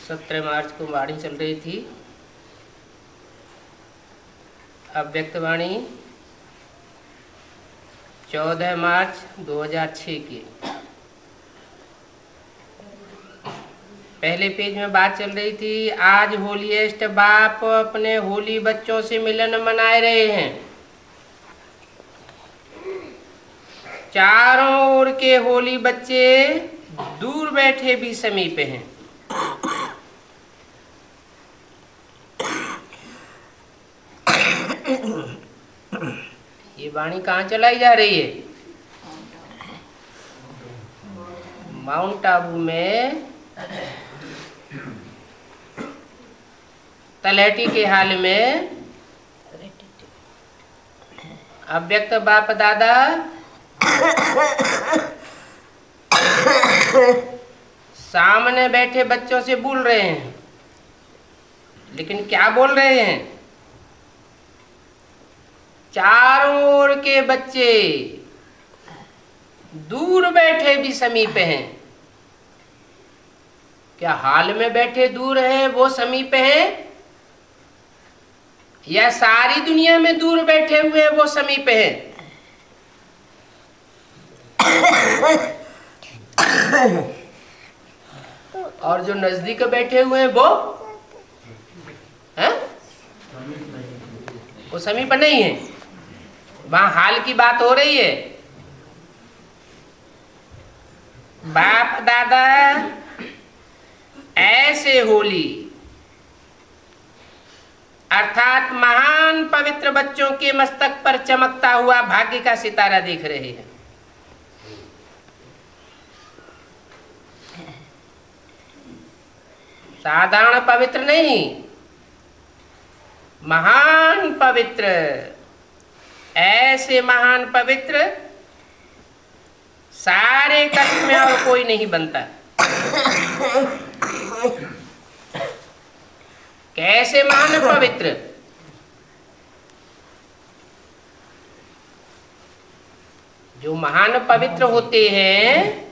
17 मार्च को वाणी चल रही थी। अव्यक्तवाणी 14 मार्च 2006 की। पहले पेज में बात चल रही थी, आज होलीएस्ट बाप अपने होली बच्चों से मिलन मनाए रहे हैं। चारों ओर के होली बच्चे दूर बैठे भी समीप हैं। ये वाणी कहाँ चलाई जा रही है? माउंट आबू में तलहटी के हाल में अव्यक्त बाप दादा सामने बैठे बच्चों से बोल रहे हैं, लेकिन क्या बोल रहे हैं? चारों ओर के बच्चे दूर बैठे भी समीप हैं। क्या हाल में बैठे दूर हैं वो समीप हैं, या सारी दुनिया में दूर बैठे हुए वो समीप हैं? और जो नजदीक बैठे हुए हैं वो समीप नहीं है। वहां हाल की बात हो रही है। बाप दादा ऐसे होली अर्थात महान पवित्र बच्चों के मस्तक पर चमकता हुआ भाग्य का सितारा देख रहे हैं। साधारण पवित्र नहीं, महान पवित्र। ऐसे महान पवित्र सारे कष्ट में और कोई नहीं बनता। कैसे महान पवित्र? जो महान पवित्र होते हैं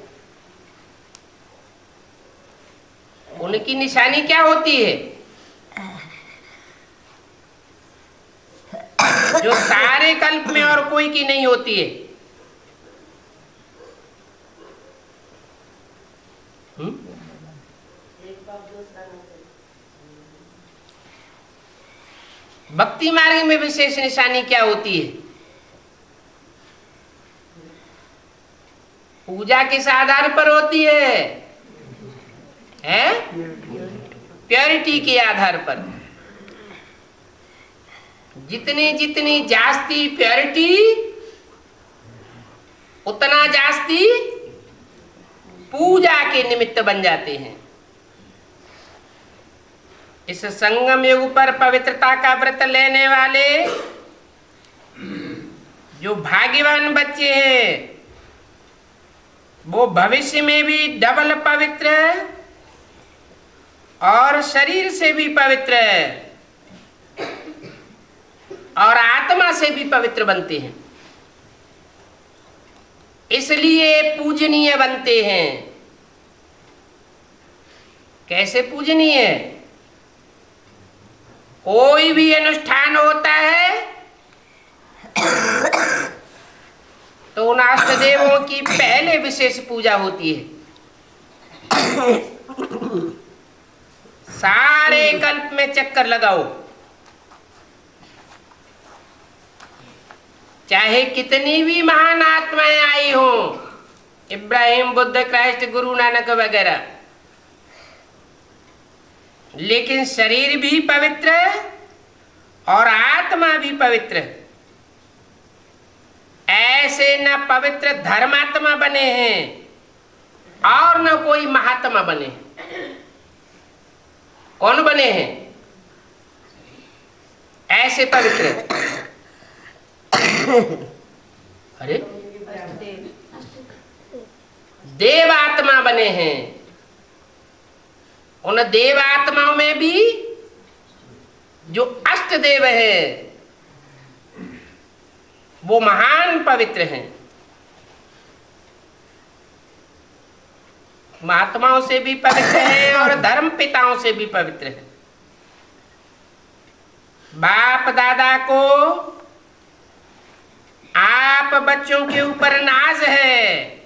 उनकी निशानी क्या होती है? जो सारे कल्प में और कोई की नहीं होती है। भक्ति मार्ग में विशेष निशानी क्या होती है? पूजा किस आधार पर होती है? प्योरिटी के आधार पर। जितनी जितनी जास्ती प्योरिटी उतना जास्ती पूजा के निमित्त बन जाते हैं। इस संगम युग पर पवित्रता का व्रत लेने वाले जो भाग्यवान बच्चे हैं वो भविष्य में भी डबल पवित्र और शरीर से भी पवित्र और आत्मा से भी पवित्र बनते हैं। इसलिए पूजनीय बनते हैं। कैसे पूजनीय? कोई भी अनुष्ठान होता है तो उन अष्ट देवों की पहले विशेष पूजा होती है। सारे कल्प में चक्कर लगाओ, चाहे कितनी भी महान आत्माएं आई हो, इब्राहिम, बुद्ध, क्राइस्ट, गुरु नानक वगैरह, लेकिन शरीर भी पवित्र और आत्मा भी पवित्र। ऐसे न पवित्र धर्मात्मा बने हैं और न कोई महात्मा बने। कौन बने हैं ऐसे पवित्र? अरे देवात्मा बने हैं। उन देवात्माओं में भी जो अष्ट देव है वो महान पवित्र हैं। महात्माओं से भी पवित्र है और धर्म पिताओं से भी पवित्र है। बाप दादा को आप बच्चों के ऊपर नाज है।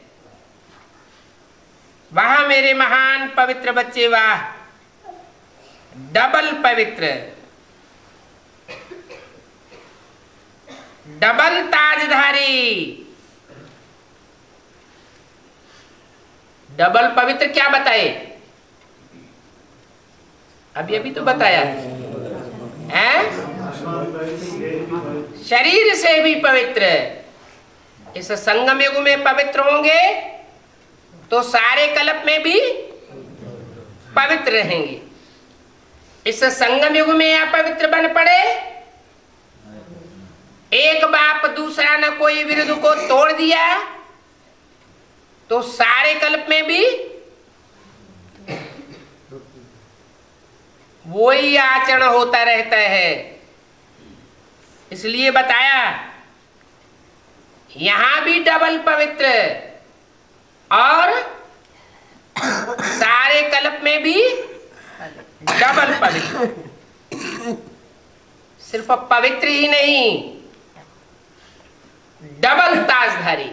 वाह मेरे महान पवित्र बच्चे, वाह, डबल पवित्र, डबल ताजधारी। डबल पवित्र क्या बताए? अभी अभी तो बताया है। शरीर से भी पवित्र। इस संगम युग में पवित्र होंगे तो सारे कल्प में भी पवित्र रहेंगे। इस संगम युग में अपवित्र बन पड़े, एक बाप दूसरा न कोई विरुद्ध को तोड़ दिया तो सारे कल्प में भी वही आचरण होता रहता है। इसलिए बताया यहां भी डबल पवित्र और सारे कल्प में भी डबल पवित्र। सिर्फ पवित्र ही नहीं, डबल ताजधारी।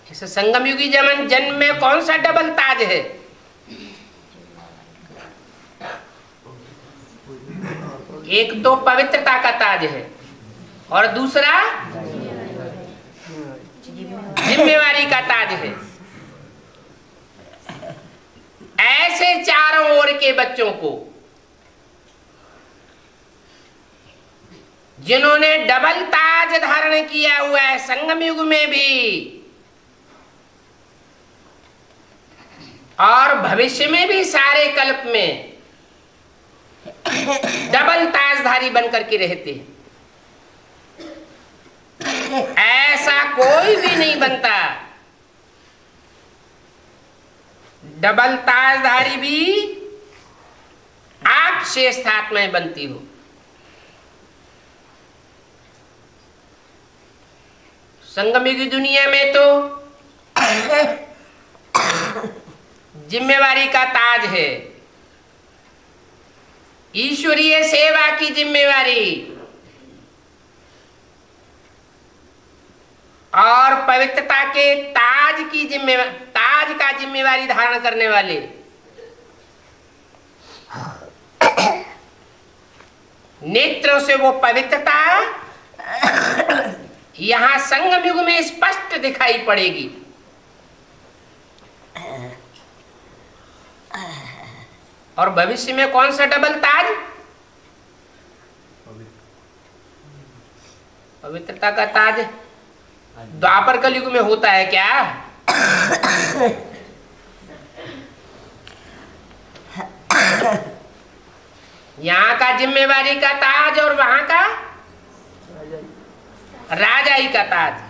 इस संगम युगी जन्म में कौन सा डबल ताज है? एक तो पवित्रता का ताज है और दूसरा जिम्मेवारी का ताज है। ऐसे चारों ओर के बच्चों को जिन्होंने डबल ताज धारण किया हुआ है संगम युग में भी और भविष्य में भी सारे कल्प में डबल ताजधारी बनकर के रहते हैं, ऐसा कोई भी नहीं बनता। डबल ताजधारी भी आप श्रेष्ठ आत्माएं बनती हो। संगम युग की दुनिया में तो जिम्मेवारी का ताज है, ईश्वरीय सेवा की जिम्मेवारी और पवित्रता के ताज की ताज का जिम्मेवारी धारण करने वाले नेत्रों से वो पवित्रता यहां संगम युग में स्पष्ट दिखाई पड़ेगी। और भविष्य में कौन सा डबल ताज? पवित्रता का ताज द्वापर कलयुग में होता है क्या? यहाँ का जिम्मेवारी का ताज और वहां का राजाई का ताज।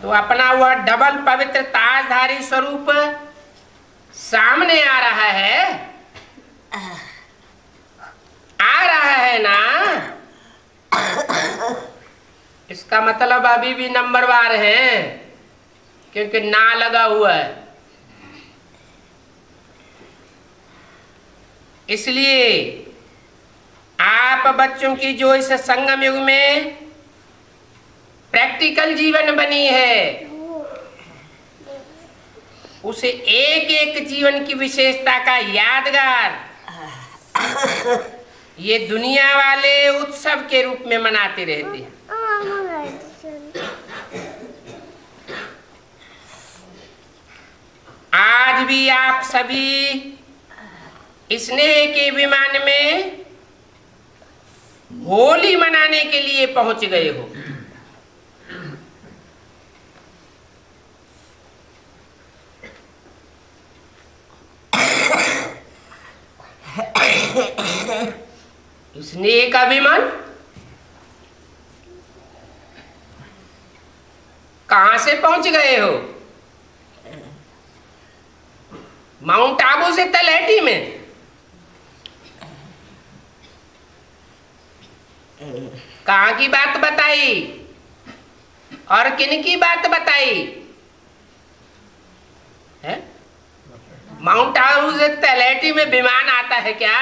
तो अपना वह डबल पवित्र ताजधारी स्वरूप सामने आ रहा है ना। इसका मतलब अभी भी नंबरवार है क्योंकि ना लगा हुआ है। इसलिए आप बच्चों की जो इस संगम युग में प्रैक्टिकल जीवन बनी है उसे एक एक जीवन की विशेषता का यादगार ये दुनिया वाले उत्सव के रूप में मनाते रहते हैं। आज भी आप सभी स्नेह के विमान में होली मनाने के लिए पहुंच गए हो। स्नेह का विमान कहां से पहुंच गए हो? माउंट आबू से तलहटी में। कहाँ की बात बताई और किन की बात बताई है? माउंट आबू से तलहटी में विमान आता है क्या?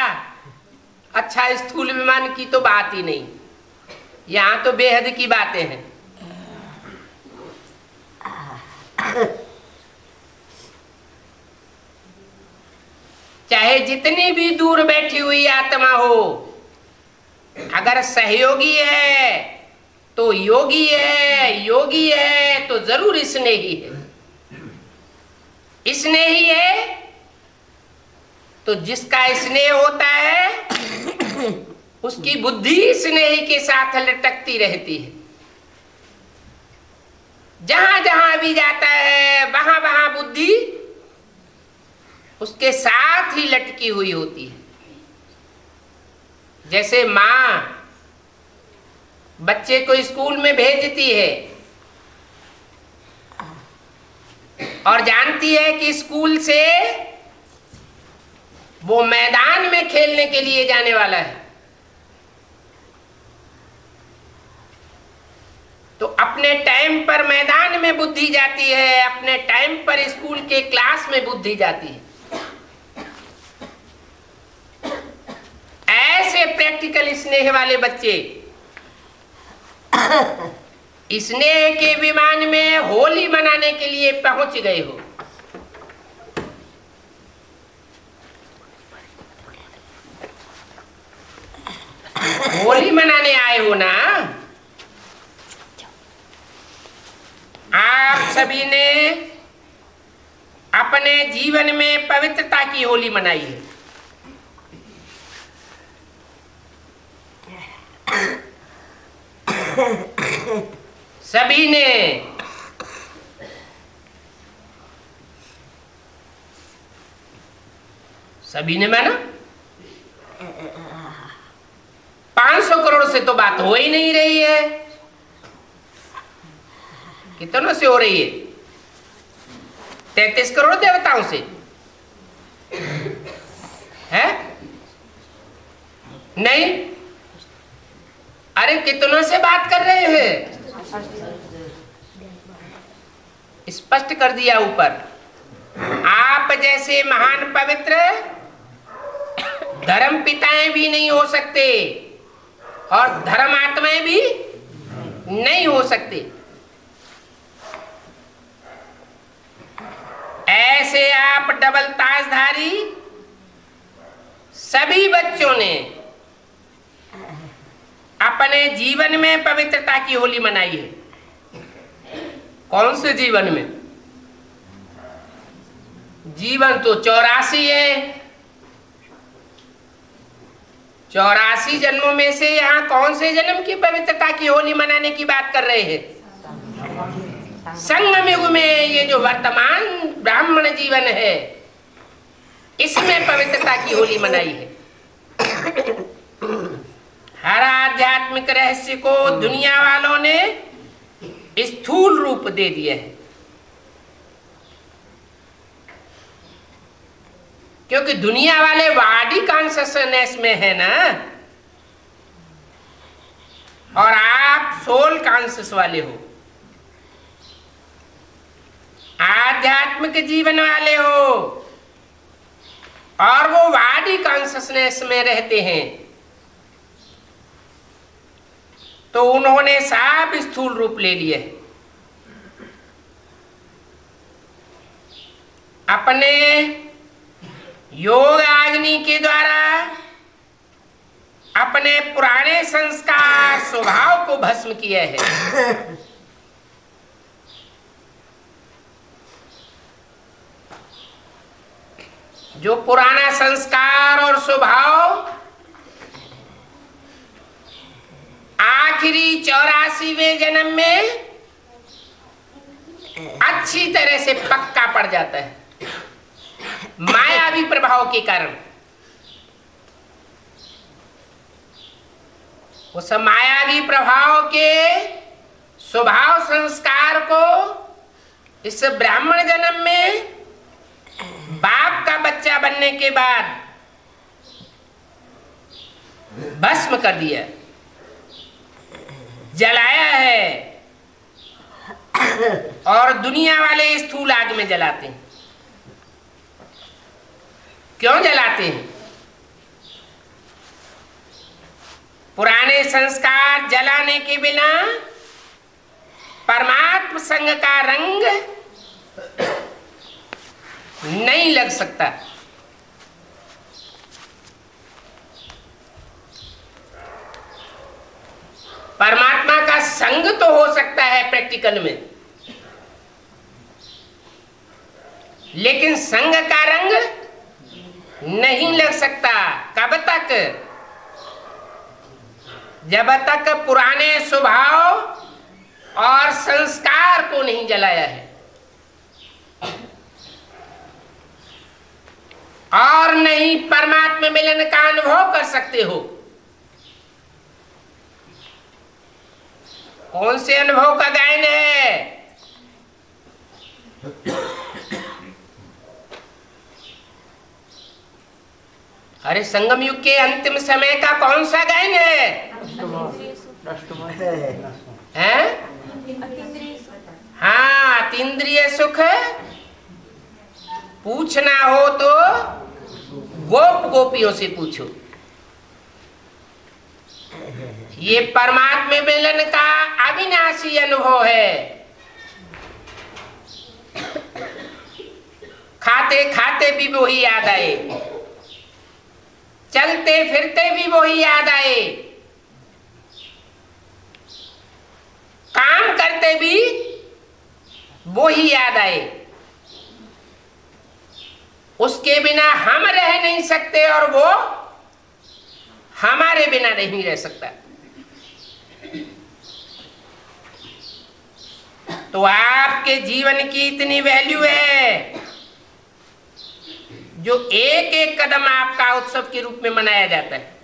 अच्छा, स्थूल विमान की तो बात ही नहीं, यहाँ तो बेहद की बातें हैं। चाहे जितनी भी दूर बैठी हुई आत्मा हो, अगर सहयोगी है तो योगी है, योगी है तो जरूर स्नेही है। स्नेही है तो जिसका स्नेह होता है उसकी बुद्धि स्नेही के साथ लटकती रहती है। जहां जहां भी जाता है वहां वहां बुद्धि उसके साथ ही लटकी हुई होती है। जैसे माँ बच्चे को स्कूल में भेजती है और जानती है कि स्कूल से वो मैदान में खेलने के लिए जाने वाला है, तो अपने टाइम पर मैदान में बुद्धि जाती है, अपने टाइम पर स्कूल के क्लास में बुद्धि जाती है। ऐसे प्रैक्टिकल स्नेह वाले बच्चे स्नेह के विमान में होली मनाने के लिए पहुंच गए हो। होली मनाने आए हो ना? आप सभी ने अपने जीवन में पवित्रता की होली मनाई है। सभी ने माना 500 करोड़ से तो बात हो ही नहीं रही है। कितनों से हो रही है? 33 करोड़ देवताओं से है? नहीं, अरे कितनों से बात कर रहे हैं? स्पष्ट कर दिया ऊपर। आप जैसे महान पवित्र धर्म पिताएं भी नहीं हो सकते और धर्मात्माएं भी नहीं हो सकते। ऐसे आप डबल ताजधारी सभी बच्चों ने अपने जीवन में पवित्रता की होली मनाई है। कौन से जीवन में? जीवन तो 84 है। 84 जन्मों में से यहाँ कौन से जन्म की पवित्रता की होली मनाने की बात कर रहे हैं? संगम युग में ये जो वर्तमान ब्राह्मण जीवन है, इसमें पवित्रता की होली मनाई है। हर आध्यात्मिक रहस्य को दुनिया वालों ने स्थूल रूप दे दिया है, क्योंकि दुनिया वाले बॉडी कॉन्शसनेस में है ना, और आप सोल कॉन्शस वाले हो, आध्यात्मिक जीवन वाले हो, और वो बॉडी कॉन्शसनेस में रहते हैं। तो उन्होंने साफ स्थूल रूप ले लिए। अपने योग अग्नि के द्वारा अपने पुराने संस्कार स्वभाव को भस्म किया है। जो पुराना संस्कार और स्वभाव आखिरी 84वें जन्म में अच्छी तरह से पक्का पड़ जाता है, मायावी प्रभाव के कारण। उस मायावी प्रभाव के स्वभाव संस्कार को इस ब्राह्मण जन्म में बाप का बच्चा बनने के बाद भस्म कर दिया। जलाया है, और दुनिया वाले स्थूल आग में जलाते हैं। क्यों जलाते हैं? पुराने संस्कार जलाने के बिना परमात्म संग का रंग नहीं लग सकता। परमात्मा का संग तो हो सकता है प्रैक्टिकल में, लेकिन संग का रंग नहीं लग सकता। कब तक? जब तक पुराने स्वभाव और संस्कार को नहीं जलाया है, और नहीं परमात्मा मिलन का अनुभव कर सकते हो। कौन से अनुभव का गायन है? अरे संगम युग के अंतिम समय का कौन सा गायन है? हाँ, अतीन्द्रिय सुख। पूछना हो तो गोप गोपियों से पूछो। ये परमात्मा मिलन का अविनाशी अनुभव है। खाते खाते भी वही याद आए, चलते फिरते भी वही याद आए, काम करते भी वही याद आए। उसके बिना हम रह नहीं सकते और वो हमारे बिना नहीं रह सकता। तो आपके जीवन की इतनी वैल्यू है जो एक एक कदम आपका उत्सव के रूप में मनाया जाता है।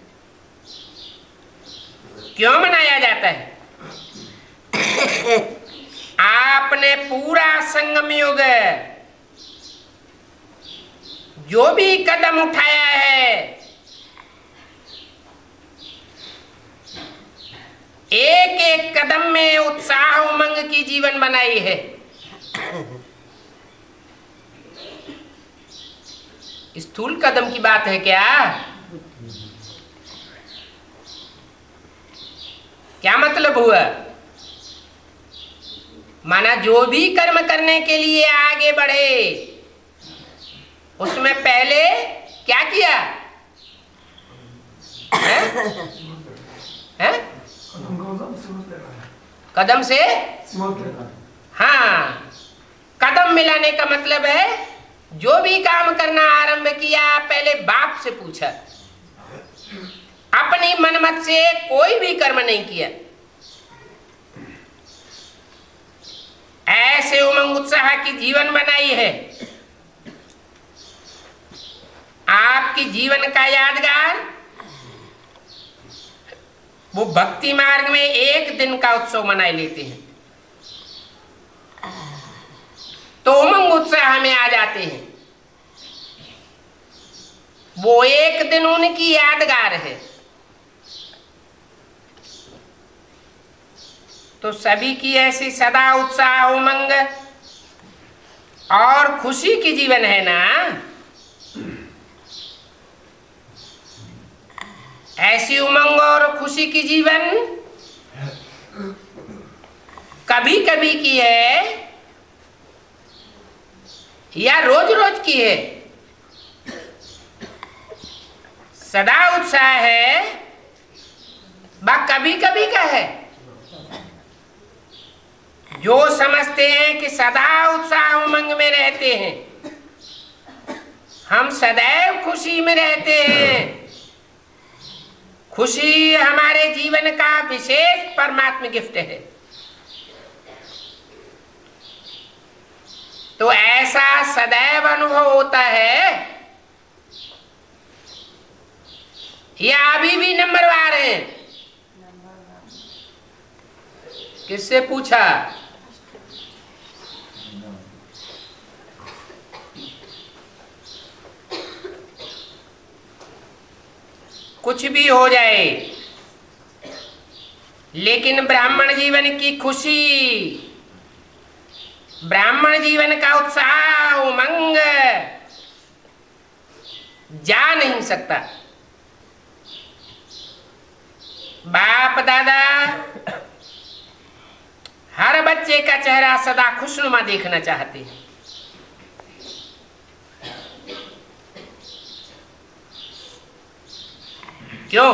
क्यों मनाया जाता है? आपने पूरा संगम युग जो भी कदम उठाया है, एक एक कदम में उत्साह उमंग की जीवन बनाई है। स्थूल कदम की बात है क्या? क्या मतलब हुआ? माना जो भी कर्म करने के लिए आगे बढ़े, उसमें पहले क्या किया है? है? कदम से, हाँ, कदम मिलाने का मतलब है जो भी काम करना आरंभ किया पहले बाप से पूछा, अपनी मनमत से कोई भी कर्म नहीं किया। ऐसे उमंग उत्साह की जीवन बनाई है। आपकी जीवन का यादगार वो भक्ति मार्ग में एक दिन का उत्सव मनाए लेते हैं, तो उमंग उत्साह में आ जाते हैं। वो एक दिन उनकी यादगार है। तो सभी की ऐसी सदा उत्साह उमंग और खुशी की जीवन है ना। ऐसी उमंग और खुशी की जीवन कभी कभी की है या रोज रोज की है? सदा उत्साह है बा कभी कभी का है? जो समझते हैं कि सदा उत्साह उमंग में रहते हैं, हम सदैव खुशी में रहते हैं, खुशी हमारे जीवन का विशेष परमात्मा गिफ्ट है, तो ऐसा सदैव अनुभव होता है या अभी भी नंबरवार हैं? किससे पूछा? कुछ भी हो जाए, लेकिन ब्राह्मण जीवन की खुशी, ब्राह्मण जीवन का उत्साह, उमंग जा नहीं सकता। बाप दादा हर बच्चे का चेहरा सदा खुशनुमा देखना चाहते हैं। क्यों?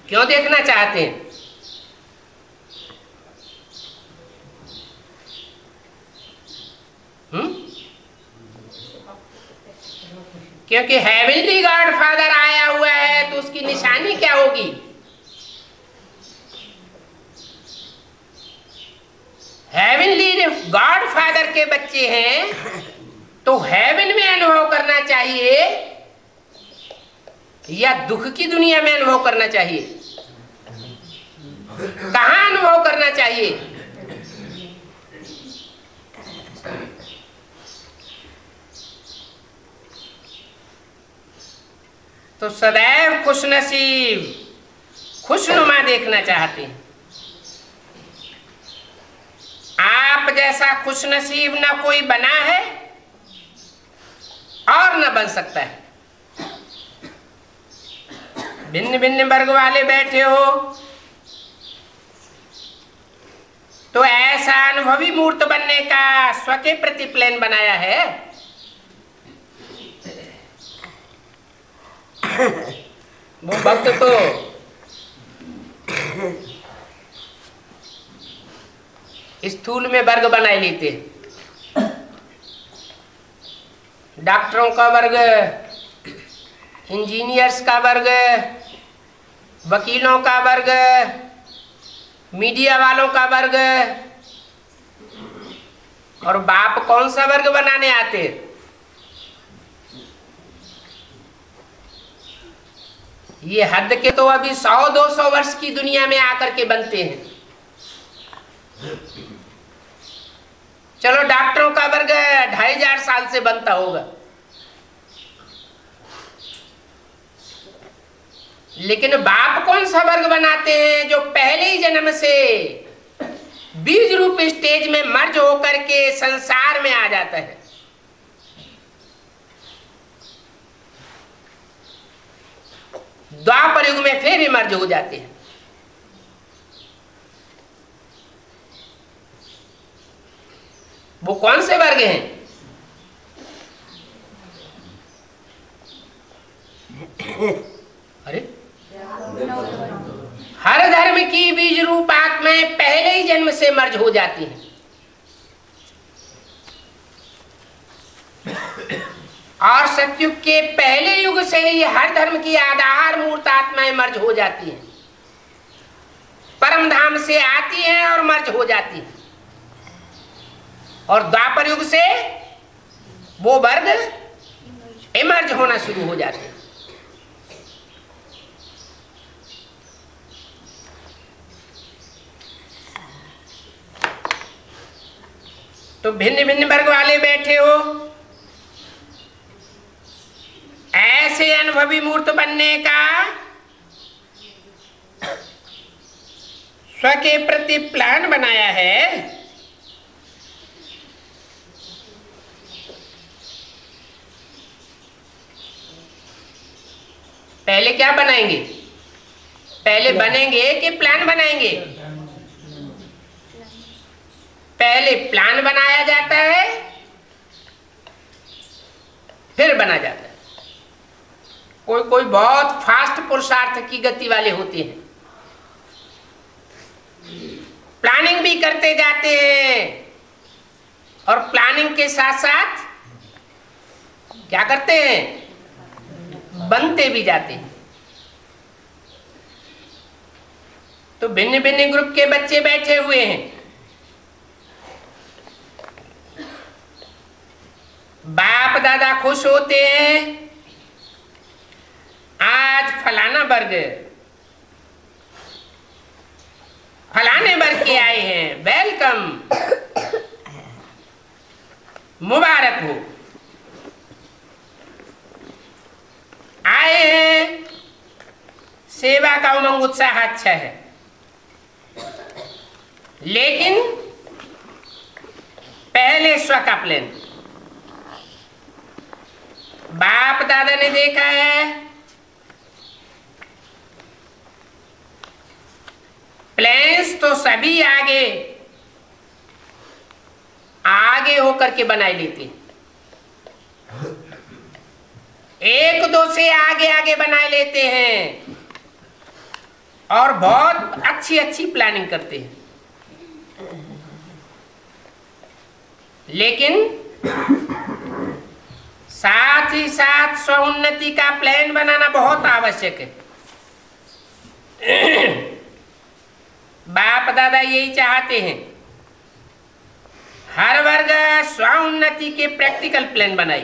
क्यों देखना चाहते हैं? क्योंकि हेवनली गॉड फादर आया हुआ है, तो उसकी निशानी क्या होगी? हेवनली गॉड फादर के बच्चे हैं तो हेवन में अनुभव करना चाहिए या दुख की दुनिया में अनुभव करना चाहिए? कहां अनुभव करना चाहिए? तो सदैव खुशनसीब, खुशनुमा देखना चाहते हैं। आप जैसा खुशनसीब न कोई बना है और न बन सकता है। भिन्न भिन्न वर्ग वाले बैठे हो तो ऐसा अनुभवी मूर्त बनने का स्व के प्रति प्लान बनाया है। वो भक्त तो स्थूल में वर्ग बनाए लेते, डॉक्टरों का वर्ग, इंजीनियर्स का वर्ग, वकीलों का वर्ग, मीडिया वालों का वर्ग, और बाप कौन सा वर्ग बनाने आते? ये हद के तो अभी 100-200 वर्ष की दुनिया में आकर के बनते हैं। चलो डॉक्टरों का वर्ग 2500 साल से बनता होगा, लेकिन बाप कौन सा वर्ग बनाते हैं जो पहले ही जन्म से बीज रूप स्टेज में मर्ज होकर के संसार में आ जाता है। द्वापर युग में फिर मर्ज हो जाते हैं। वो कौन से वर्ग हैं? अरे हर धर्म की बीज रूप आत्माएं पहले ही जन्म से मर्ज हो जाती हैं, और सतयुग के पहले युग से ही हर धर्म की आधार मूर्त आत्माएं मर्ज हो जाती हैं, परम धाम से आती हैं और मर्ज हो जाती हैं, और द्वापर युग से वो वर्ग इमर्ज होना शुरू हो जाते हैं। तो भिन्न भिन्न वर्ग वाले बैठे हो, ऐसे अनुभवी मूर्त बनने का स्व के प्रति प्लान बनाया है। पहले क्या बनाएंगे? पहले बनेंगे कि प्लान बनाएंगे? पहले प्लान बनाया जाता है, फिर बना जाता है। कोई कोई बहुत फास्ट पुरुषार्थ की गति वाले होते हैं, प्लानिंग भी करते जाते हैं और प्लानिंग के साथ साथ क्या करते हैं? बनते भी जाते हैं। तो भिन्न भिन्न ग्रुप के बच्चे बैठे हुए हैं, बाप दादा खुश होते हैं, आज फलाना वर्ग फलाने वर्ग के आए हैं, वेलकम, मुबारक हो। आए हैं, सेवा का उमंग उत्साह अच्छा है, लेकिन पहले स्व का प्लान बाप दादा ने देखा है, प्लान्स तो सभी आगे आगे होकर के बनाए लेते, एक दो से आगे आगे बनाए लेते हैं और बहुत अच्छी अच्छी प्लानिंग करते हैं, लेकिन साथ ही साथ स्वउन्नति का प्लान बनाना बहुत आवश्यक है। बाप दादा यही चाहते हैं, हर वर्ग स्वउन्नति के प्रैक्टिकल प्लान बनाए।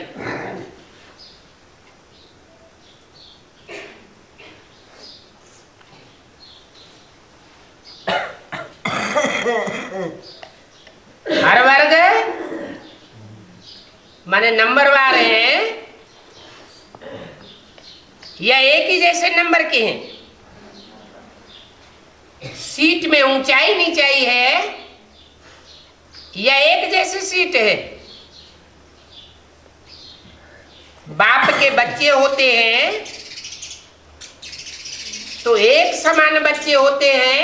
हर वर्ग माने नंबरवार हैं या एक ही जैसे नंबर के हैं, सीट में ऊंचाई नीचाई है या एक जैसी सीट है। बाप के बच्चे होते हैं तो एक समान बच्चे होते हैं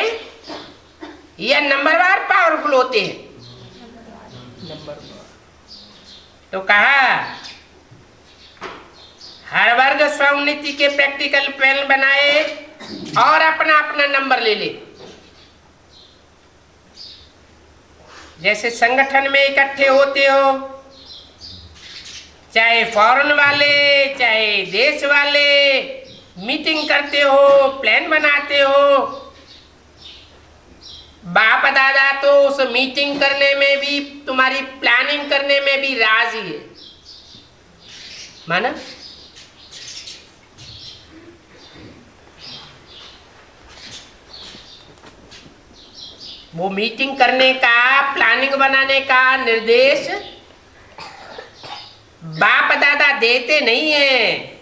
या नंबरवार पावरफुल होते हैं। तो कहा हर वर्ग स्वउन्नति के प्रैक्टिकल प्लान बनाए और अपना अपना नंबर ले ले। जैसे संगठन में इकट्ठे होते हो, चाहे फॉरेन वाले चाहे देश वाले, मीटिंग करते हो, प्लान बनाते हो। बाप दादा तो उस मीटिंग करने में भी, तुम्हारी प्लानिंग करने में भी राजी है, माना। वो मीटिंग करने का, प्लानिंग बनाने का निर्देश बाप दादा देते नहीं है,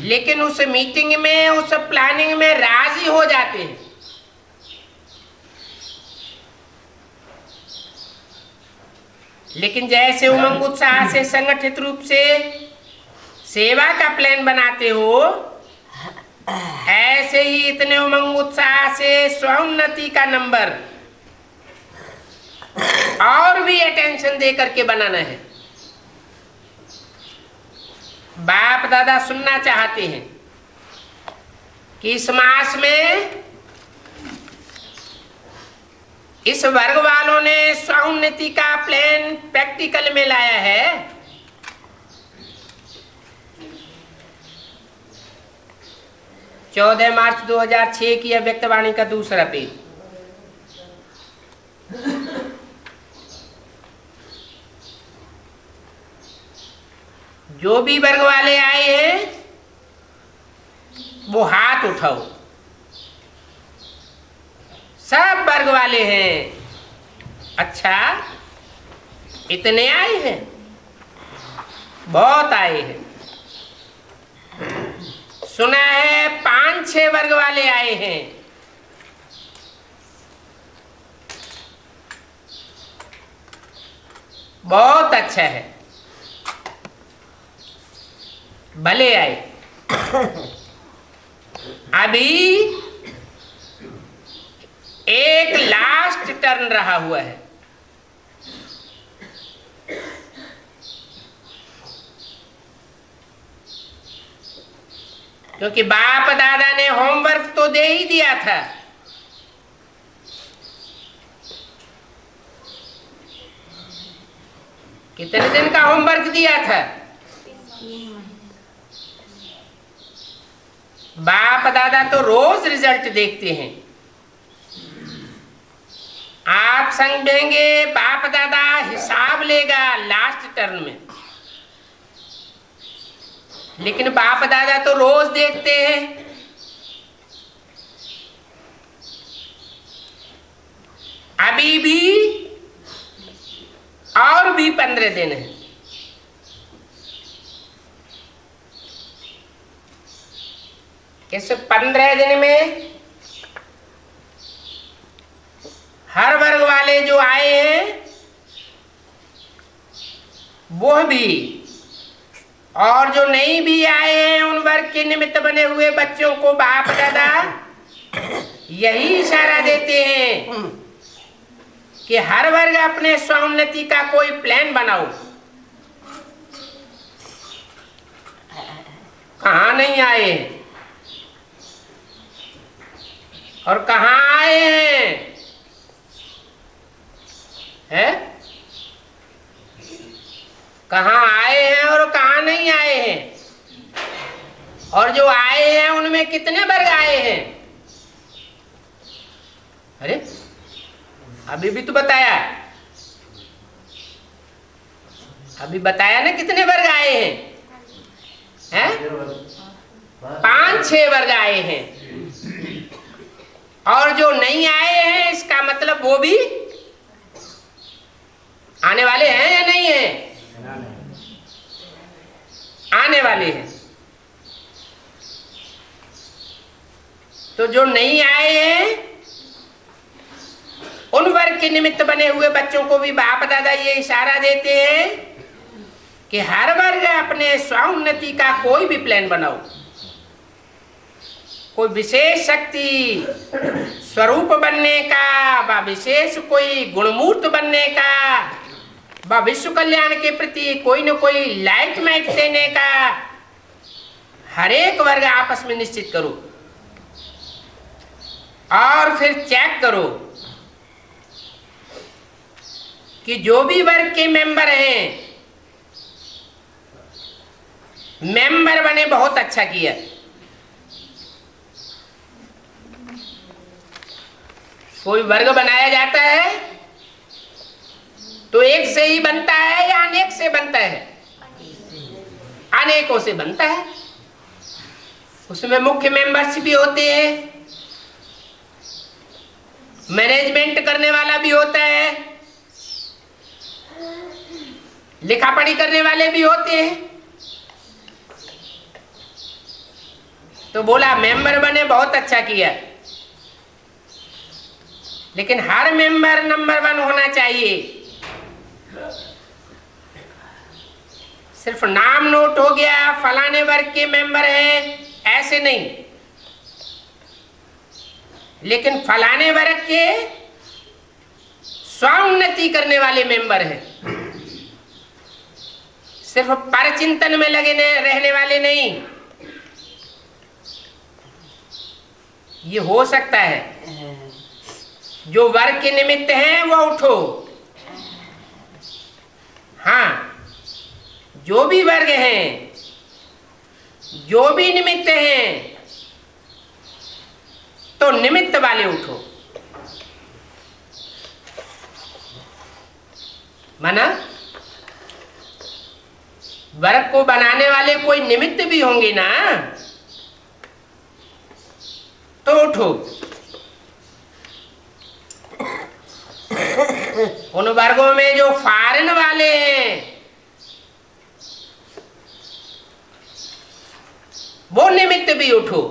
लेकिन उस मीटिंग में, उस प्लानिंग में राजी हो जाते हैं। लेकिन जैसे उमंग उत्साह से संगठित रूप से सेवा का प्लान बनाते हो, ऐसे ही इतने उमंग उत्साह से स्वउन्नति का नंबर और भी अटेंशन दे करके बनाना है। बाप दादा सुनना चाहते हैं कि इस मास में इस वर्ग वालों ने स्वउन्नति का प्लान प्रैक्टिकल में लाया है। 14 मार्च 2006 की अव्यक्तवाणी का दूसरा पेज। जो भी वर्ग वाले आए हैं वो हाथ उठाओ। सब वर्ग वाले हैं। अच्छा, इतने आए हैं? बहुत आए हैं। सुना है 5-6 वर्ग वाले आए हैं। बहुत अच्छा है, भले आए। अभी एक लास्ट टर्न रहा हुआ है। क्योंकि बाप दादा ने होमवर्क तो दे ही दिया था। कितने दिन का होमवर्क दिया था? बाप दादा तो रोज रिजल्ट देखते हैं। आप संग देंगे, बाप दादा हिसाब लेगा लास्ट टर्न में। लेकिन बाप दादा तो रोज देखते हैं। अभी भी और भी 15 दिन है। इस 15 दिन में हर वर्ग वाले जो आए हैं वो भी, और जो नहीं भी आए हैं उन वर्ग के निमित्त बने हुए बच्चों को बाप दादा यही इशारा देते हैं कि हर वर्ग अपने स्वोन्नति का कोई प्लान बनाओ। कहाँ नहीं आए हैं और कहाँ आए हैं? कहाँ आए हैं और कहाँ नहीं आए हैं? और जो आए हैं उनमें कितने वर्ग आए हैं? अरे अभी भी तो बताया, अभी बताया ना कितने वर्ग आए हैं? 5-6 वर्ग आए हैं। और जो नहीं आए हैं इसका मतलब वो भी आने वाले हैं या नहीं है? आने वाले हैं। तो जो नहीं आए हैं उन वर्ग के निमित्त बने हुए बच्चों को भी बाप दादा ये इशारा देते हैं कि हर वर्ग अपने स्वोन्नति का कोई भी प्लान बनाओ, कोई विशेष शक्ति स्वरूप बनने का, व विशेष कोई गुणमूर्त बनने का, व विश्व कल्याण के प्रति कोई न कोई लाइट माइट देने का हर एक वर्ग आपस में निश्चित करो और फिर चेक करो कि जो भी वर्ग के मेंबर हैं, मेंबर बने, बहुत अच्छा किया। कोई वर्ग बनाया जाता है तो एक से ही बनता है या अनेक से बनता है? अनेकों से बनता है। उसमें मुख्य मेंबर्स भी होते हैं, मैनेजमेंट करने वाला भी होता है, लिखा पढ़ी करने वाले भी होते हैं। तो बोला मेंबर बने, बहुत अच्छा किया, लेकिन हर मेंबर नंबर 1 होना चाहिए। सिर्फ नाम नोट हो गया फलाने वर्ग के मेंबर हैं, ऐसे नहीं, लेकिन फलाने वर्ग के स्वोन्नति करने वाले मेंबर हैं। सिर्फ परचिंतन में लगे रहने वाले नहीं। ये हो सकता है जो वर्ग के निमित्त हैं वो उठो। हाँ, जो भी वर्ग हैं, जो भी निमित्त हैं, तो निमित्त वाले उठो। माना वर्ग को बनाने वाले कोई निमित्त भी होंगे ना, तो उठो। उन वर्गों में जो फॉरेन वाले हैं वो निमित्त भी उठो।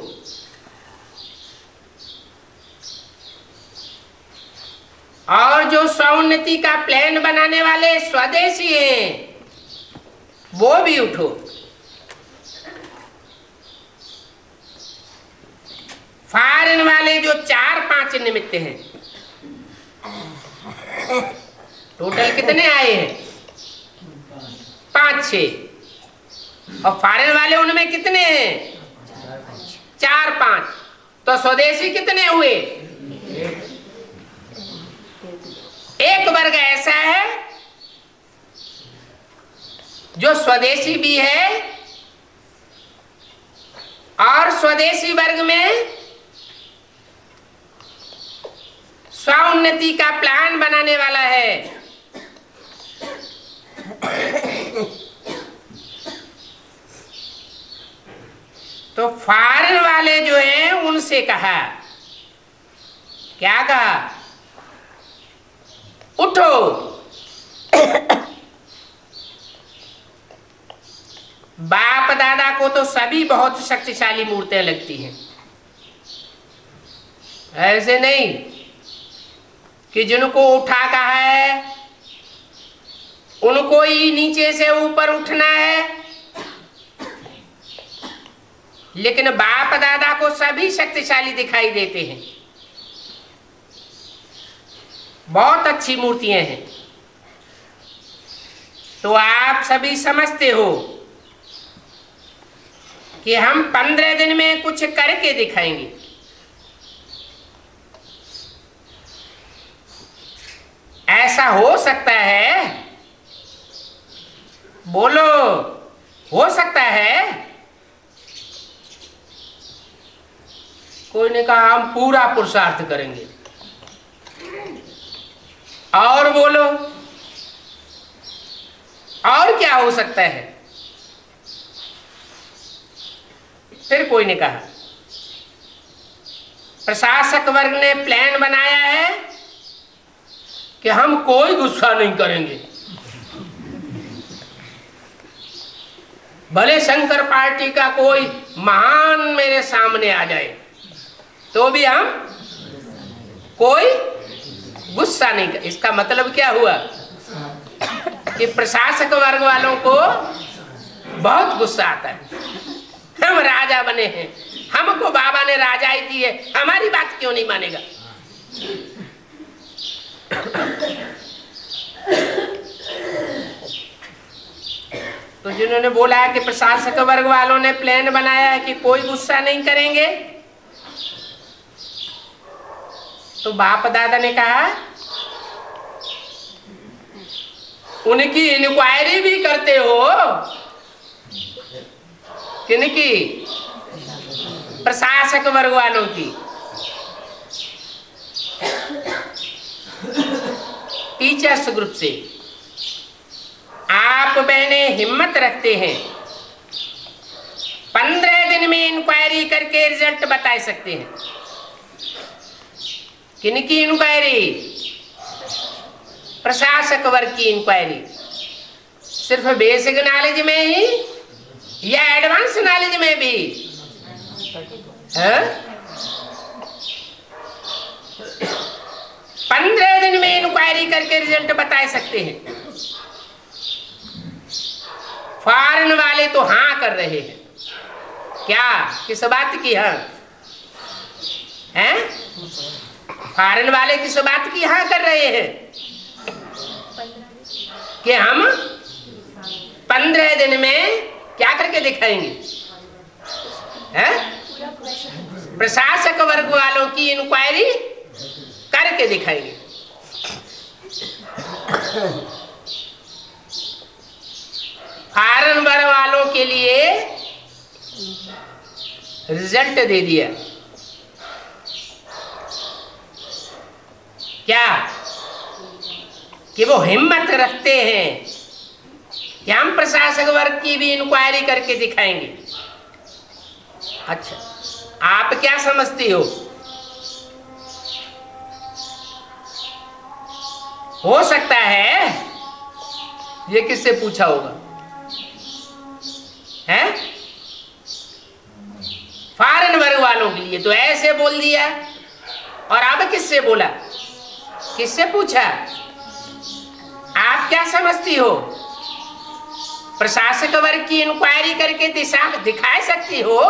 और जो स्वोन्नति का प्लान बनाने वाले स्वदेशी हैं वो भी उठो। फॉरेन वाले जो 4-5 निमित्त हैं, टोटल कितने आए हैं? 5-6। और फॉरेन वाले उनमें कितने हैं? 4-5। तो स्वदेशी कितने हुए? एक वर्ग ऐसा है जो स्वदेशी भी है और स्वदेशी वर्ग में स्वोन्नति का प्लान बनाने वाला है। तो फॉरेन वाले जो हैं उनसे कहा, क्या कहा? उठो। बाप दादा को तो सभी बहुत शक्तिशाली मूर्तियां लगती हैं, ऐसे नहीं कि जिनको उठा का है उनको ही नीचे से ऊपर उठना है, लेकिन बाप दादा को सभी शक्तिशाली दिखाई देते हैं। बहुत अच्छी मूर्तियां हैं। तो आप सभी समझते हो कि हम 15 दिन में कुछ करके दिखाएंगे। ऐसा हो सकता है? बोलो, हो सकता है? कोई ने कहा हम पूरा पुरुषार्थ करेंगे। और बोलो, और क्या हो सकता है? फिर कोई ने कहा प्रशासक वर्ग ने प्लान बनाया है कि हम कोई गुस्सा नहीं करेंगे, भले शंकर पार्टी का कोई महान मेरे सामने आ जाए तो भी हम कोई गुस्सा नहीं कर। इसका मतलब क्या हुआ कि प्रशासक वर्ग वालों को बहुत गुस्सा आता है। हम राजा बने हैं, हमको बाबा ने राजाई दी है, हमारी बात क्यों नहीं मानेगा? तो जिन्होंने बोला है कि प्रशासक वर्ग वालों ने प्लान बनाया है कि कोई गुस्सा नहीं करेंगे, तो बाप दादा ने कहा उनकी इंक्वायरी भी करते हो। किनकी? प्रशासक वर्ग वालों की। टीचर्स ग्रुप से आप बहने हिम्मत रखते हैं, 15 दिन में इंक्वायरी करके रिजल्ट बता सकते हैं। किनकी इंक्वायरी? प्रशासक वर्ग की इंक्वायरी। सिर्फ बेसिक नॉलेज में ही या एडवांस नॉलेज में भी? 15 दिन में इंक्वायरी करके रिजल्ट बता सकते हैं। फॉरेन वाले तो हाँ कर रहे हैं। क्या? किस बात की हाँ हैं? फॉरेन वाले किस बात की हाँ कर रहे हैं कि हम 15 दिन में क्या करके दिखाएंगे? हैं? प्रशासक वर्ग वालों की इंक्वायरी करके दिखाएंगे। फॉरेन वर्ग वालों के लिए रिजल्ट दे दिया। क्या? कि वो हिम्मत रखते हैं कि हम प्रशासक वर्ग की भी इंक्वायरी करके दिखाएंगे। अच्छा, आप क्या समझती हो सकता है? ये किससे पूछा होगा? हैं? फॉरेन वर्ग वालों के लिए तो ऐसे बोल दिया, और अब किससे बोला? किससे पूछा? आप क्या समझती हो? प्रशासक वर्ग की इंक्वायरी करके दिखा सकती हो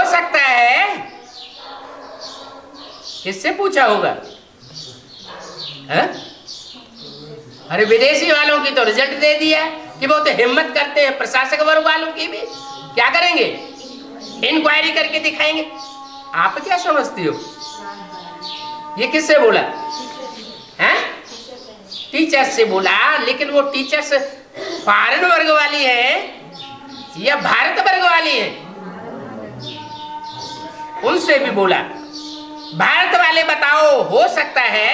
सकता है? किससे पूछा होगा? है? अरे विदेशी वालों की तो रिजल्ट दे दिया कि वो तो हिम्मत करते हैं। प्रशासक वर्ग वालों की भी क्या करेंगे? इंक्वायरी करके दिखाएंगे। आप क्या समझती हो? ये किससे बोला? हैं? टीचर्स से बोला। लेकिन वो टीचर्स फॉरेन वर्ग वाली है या भारत वर्ग वाली है? उनसे भी बोला। भारत वाले बताओ, हो सकता है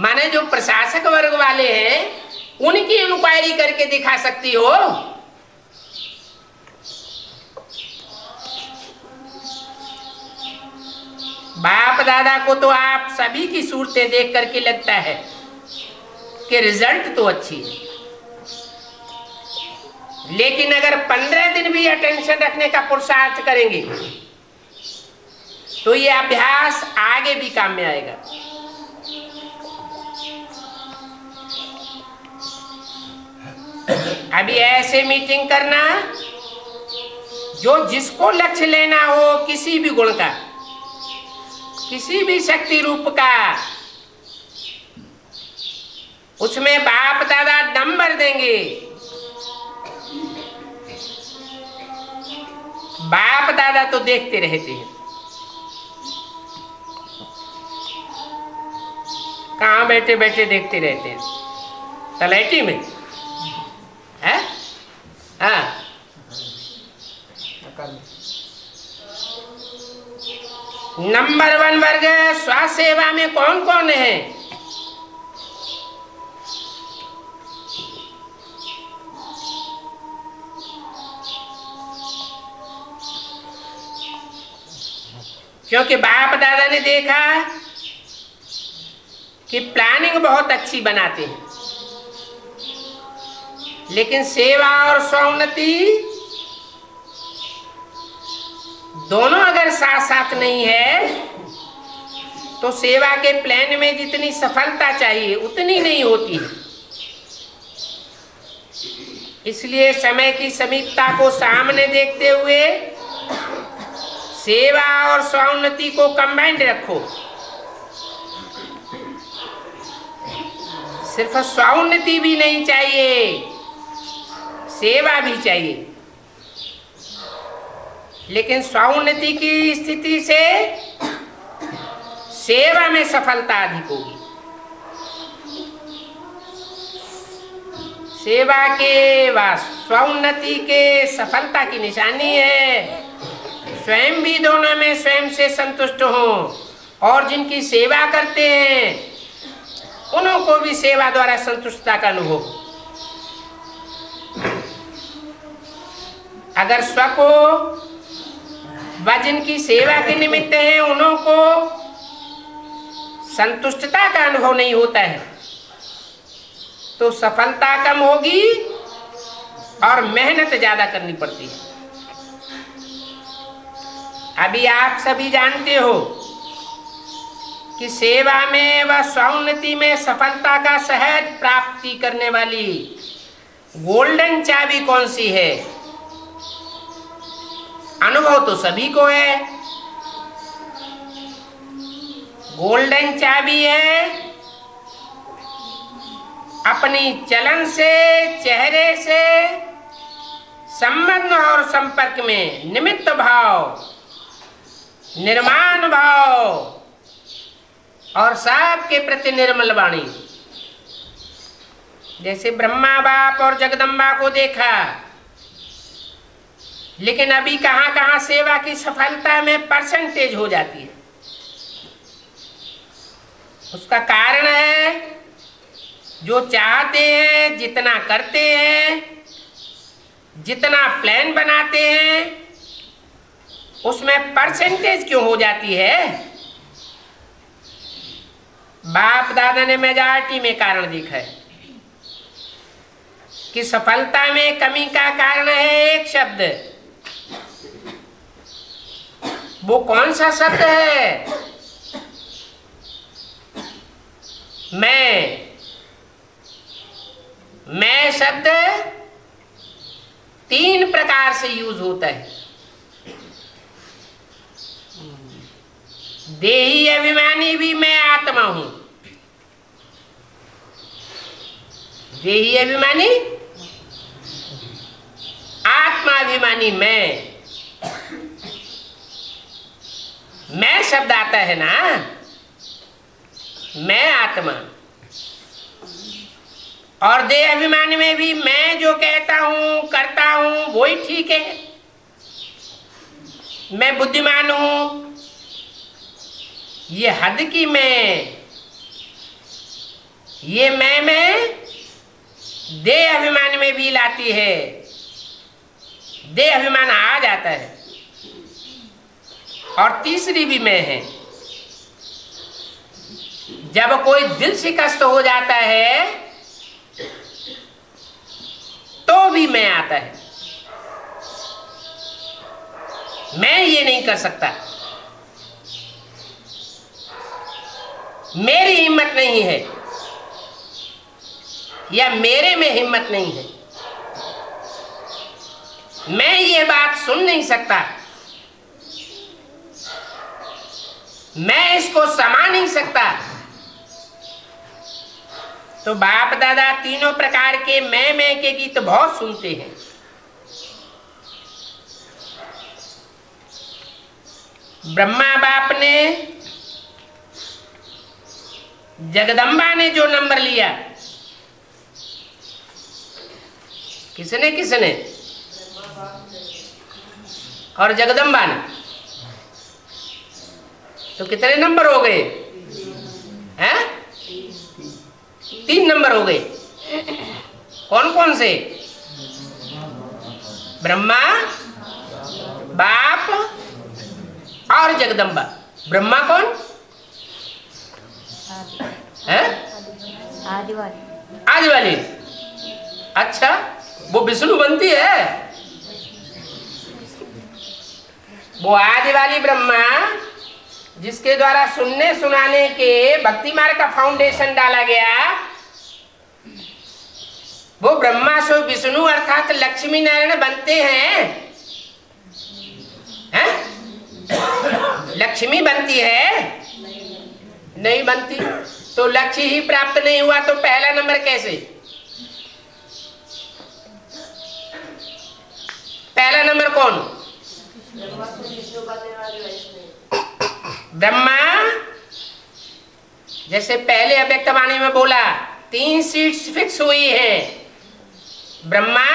माने जो प्रशासक वर्ग वाले हैं उनकी इंक्वायरी करके दिखा सकती हो? बाप दादा को तो आप सभी की सूरतें देख करके लगता है कि रिजल्ट तो अच्छी है, लेकिन अगर 15 दिन भी अटेंशन रखने का पुरुषार्थ करेंगे तो ये अभ्यास आगे भी काम में आएगा। अभी ऐसे मीटिंग करना, जो जिसको लक्ष्य लेना हो किसी भी गुण का, किसी भी शक्ति रूप का, उसमें बाप दादा नंबर देंगे। बाप दादा तो देखते रहते हैं, कहाँ बैठे बैठे देखते रहते हैं, तलैटी में है। हाँ, नंबर 1 वर्ग स्वास्थ्य सेवा में कौन कौन है? क्योंकि बाप दादा ने देखा कि प्लानिंग बहुत अच्छी बनाते हैं, लेकिन सेवा और स्वोन्नति दोनों अगर साथ साथ नहीं है तो सेवा के प्लान में जितनी सफलता चाहिए उतनी नहीं होती है। इसलिए समय की समीपता को सामने देखते हुए सेवा और स्वोन्नति को कंबाइंड रखो। सिर्फ स्वोन्नति भी नहीं चाहिए, सेवा भी चाहिए, लेकिन स्वोन्नति की स्थिति से सेवा में सफलता अधिक होगी। सेवा के व स्वोन्नति के सफलता की निशानी है स्वयं भी दोनों में स्वयं से संतुष्ट हो, और जिनकी सेवा करते हैं उन्हों को भी सेवा द्वारा संतुष्टता का अनुभव। अगर स्व को व जिनकी सेवा के निमित्त है उन्हों को संतुष्टता का अनुभव नहीं होता है तो सफलता कम होगी और मेहनत ज्यादा करनी पड़ती है। अभी आप सभी जानते हो कि सेवा में व स्वोन्नति में सफलता का सहज प्राप्ति करने वाली गोल्डन चाबी कौन सी है? अनुभव तो सभी को है। गोल्डन चाबी है अपनी चलन से, चेहरे से, संबंध और संपर्क में निमित्त भाव, निर्माण भाव और सबके प्रति निर्मल वाणी। जैसे ब्रह्मा बाप और जगदम्बा को देखा, लेकिन अभी कहां कहां सेवा की सफलता में परसेंटेज हो जाती है। उसका कारण है जो चाहते हैं, जितना करते हैं, जितना प्लान बनाते हैं, उसमें परसेंटेज क्यों हो जाती है? बाप दादा ने मेजॉरिटी में कारण देखा है कि सफलता में कमी का कारण है एक शब्द। वो कौन सा शब्द है? मैं शब्द 3 प्रकार से यूज होता है। देही अभिमानी भी मैं आत्मा हूं। देही अभिमानी, आत्मा अभिमानी मैं शब्द आता है ना, मैं आत्मा। और देह अभिमानी में भी मैं जो कहता हूं, करता हूं, वही ठीक है। मैं बुद्धिमान हूं, ये हद की ये मैं देह अभिमान में भी लाती है। देह अभिमान आ जाता है। और तीसरी भी मैं है। जब कोई दिल शिकस्त हो जाता है तो भी मैं आता है। मैं ये नहीं कर सकता, मेरी हिम्मत नहीं है या मेरे में हिम्मत नहीं है, मैं ये बात सुन नहीं सकता, मैं इसको समा नहीं सकता। तो बाप दादा तीनों प्रकार के मैं के गीत बहुत सुनते हैं। ब्रह्मा बाप ने, जगदम्बा ने जो नंबर लिया, किसने किसने? और जगदम्बा ने। तो कितने नंबर हो गए हैं? 3 नंबर हो गए। कौन कौन से? ब्रह्मा, बाप और जगदम्बा। ब्रह्मा कौन है? आदि वाली। अच्छा, वो विष्णु बनती है। वो आदि वाली ब्रह्मा जिसके द्वारा सुनने सुनाने के भक्ति मार्ग का फाउंडेशन डाला गया, वो ब्रह्मा सो विष्णु अर्थात लक्ष्मी नारायण बनते हैं, हैं? लक्ष्मी बनती है? नहीं बनती। तो लक्ष्य ही प्राप्त नहीं हुआ तो पहला नंबर कैसे? पहला नंबर कौन? ब्रह्मा। जैसे पहले अव्यक्तवाणी में बोला 3 सीट्स फिक्स हुई हैं, ब्रह्मा,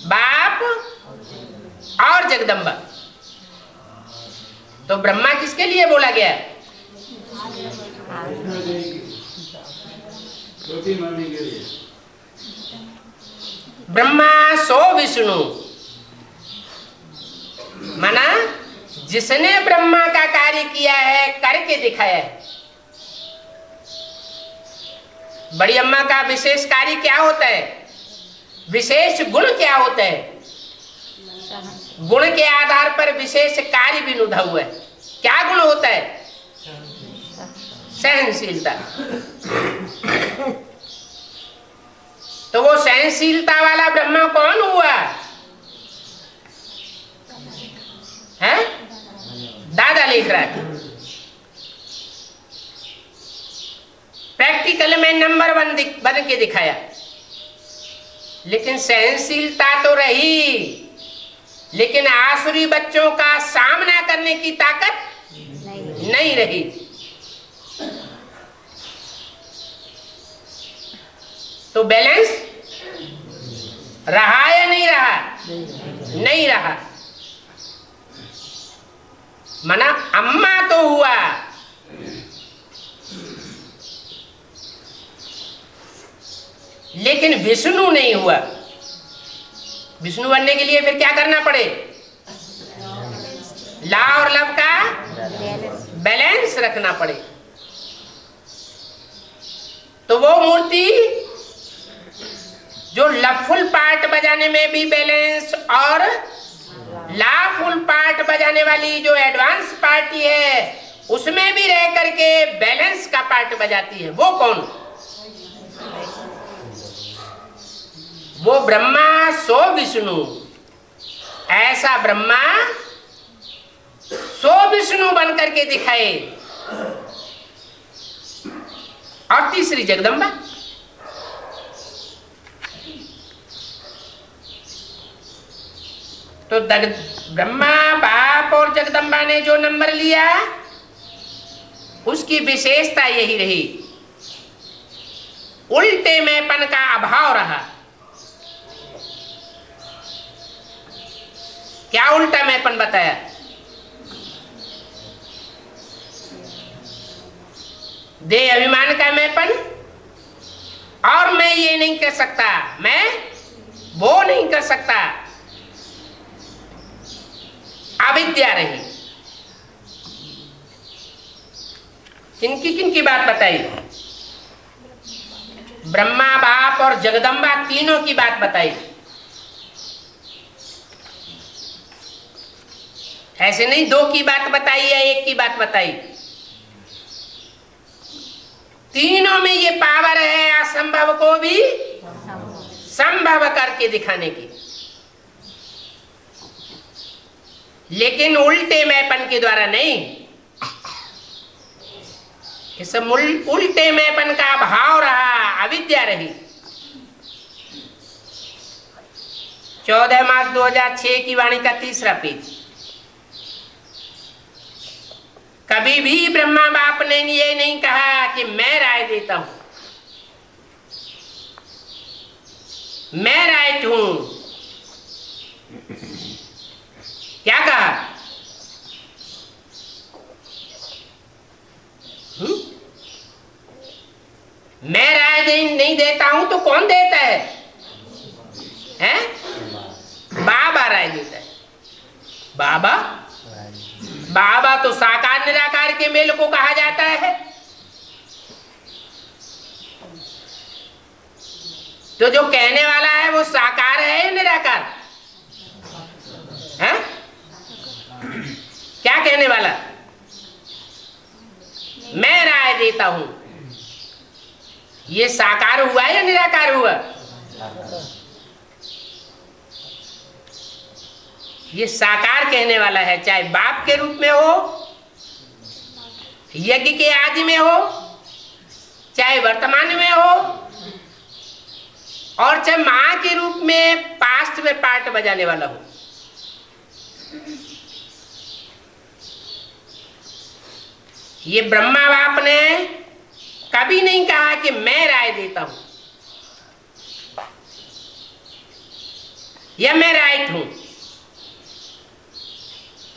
बाप और जगदम्बा। तो ब्रह्मा किसके लिए बोला गया? ब्रह्मा सो विष्णु, माना जिसने ब्रह्मा का कार्य किया है, करके दिखाया है। बड़ी अम्मा का विशेष कार्य क्या होता है? विशेष गुण क्या होता है? गुण के आधार पर विशेष कार्य भी निभा हुआ है। क्या गुण होता है? सहनशीलता। तो वो सहनशीलता वाला ब्रह्मा कौन हुआ है? दादा लिख रहा है। प्रैक्टिकल में नंबर 1 बन के दिखाया, लेकिन सहनशीलता तो रही, लेकिन आसुरी बच्चों का सामना करने की ताकत नहीं रही। तो बैलेंस रहा या नहीं रहा? नहीं रहा। माना अम्मा तो हुआ, लेकिन विष्णु नहीं हुआ। विष्णु बनने के लिए फिर क्या करना पड़े? ला और लव का बैलेंस रखना पड़े। तो वो मूर्ति जो लफुल पार्ट बजाने में भी बैलेंस और ला फुल पार्ट बजाने वाली जो एडवांस पार्टी है, उसमें भी रह करके बैलेंस का पार्ट बजाती है, वो कौन? वो ब्रह्मा सो विष्णु। ऐसा ब्रह्मा सो विष्णु बन करके दिखाए। और तीसरी जगदम्बा। तो ब्रह्मा, बाप और जगदम्बा ने जो नंबर लिया, उसकी विशेषता यही रही, उल्टे मैंपन का अभाव रहा। क्या उल्टा मैंपन बताया? देह अभिमान का मैंपन, और मैं ये नहीं कर सकता, मैं वो नहीं कर सकता, अविद्या रही। किनकी बात बताई? ब्रह्मा, बाप और जगदम्बा तीनों की बात बताई। ऐसे नहीं 2 की बात बताई या 1 की बात बताई। तीनों में ये पावर है असंभव को भी संभव करके दिखाने की, लेकिन उल्टे मैपन के द्वारा नहीं। इस उल्टे मैपन का भाव रहा, अविद्या रही। 14 मार्च 2006 की वाणी का 3रा पेज। कभी भी ब्रह्मा बाप ने ये नहीं कहा कि मैं राय देता हूं, मैं राइट हूं। क्या कहा? मैं राय नहीं देता हूं तो कौन देता है? हैं? बाबा राय देता है। बाबा बाबा तो साकार निराकार के मेल को कहा जाता है। तो जो कहने वाला है वो साकार है या निराकार है? क्या कहने वाला? मैं राय देता हूं, ये साकार हुआ या निराकार हुआ? ये साकार कहने वाला है, चाहे बाप के रूप में हो, यज्ञ के आदि में हो, चाहे वर्तमान में हो, और चाहे मां के रूप में पास्ट में पार्ट बजाने वाला हो। ये ब्रह्मा बाप ने कभी नहीं कहा कि मैं राय देता हूं या मैं राइट हूं।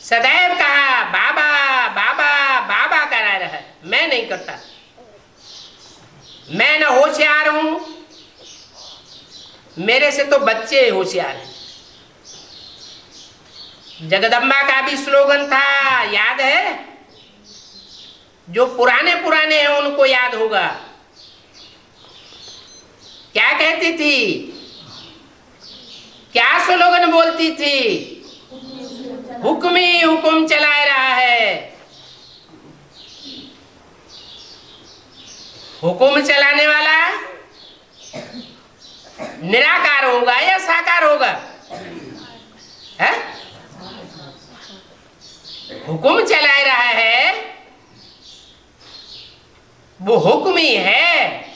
सदैव कहा बाबा बाबा बाबा करा रहा है, मैं नहीं करता। मैं न होशियार हूं, मेरे से तो बच्चे होशियार हैं। जगदम्बा का भी स्लोगन था, याद है? जो पुराने पुराने हैं उनको याद होगा। क्या कहती थी? क्या स्लोगन बोलती थी? हुक्म ही हुक्म चला रहा है। हुक्म चलाने वाला निराकार होगा या साकार होगा? है? हुक्म चला रहा है, वो हुक्म ही है।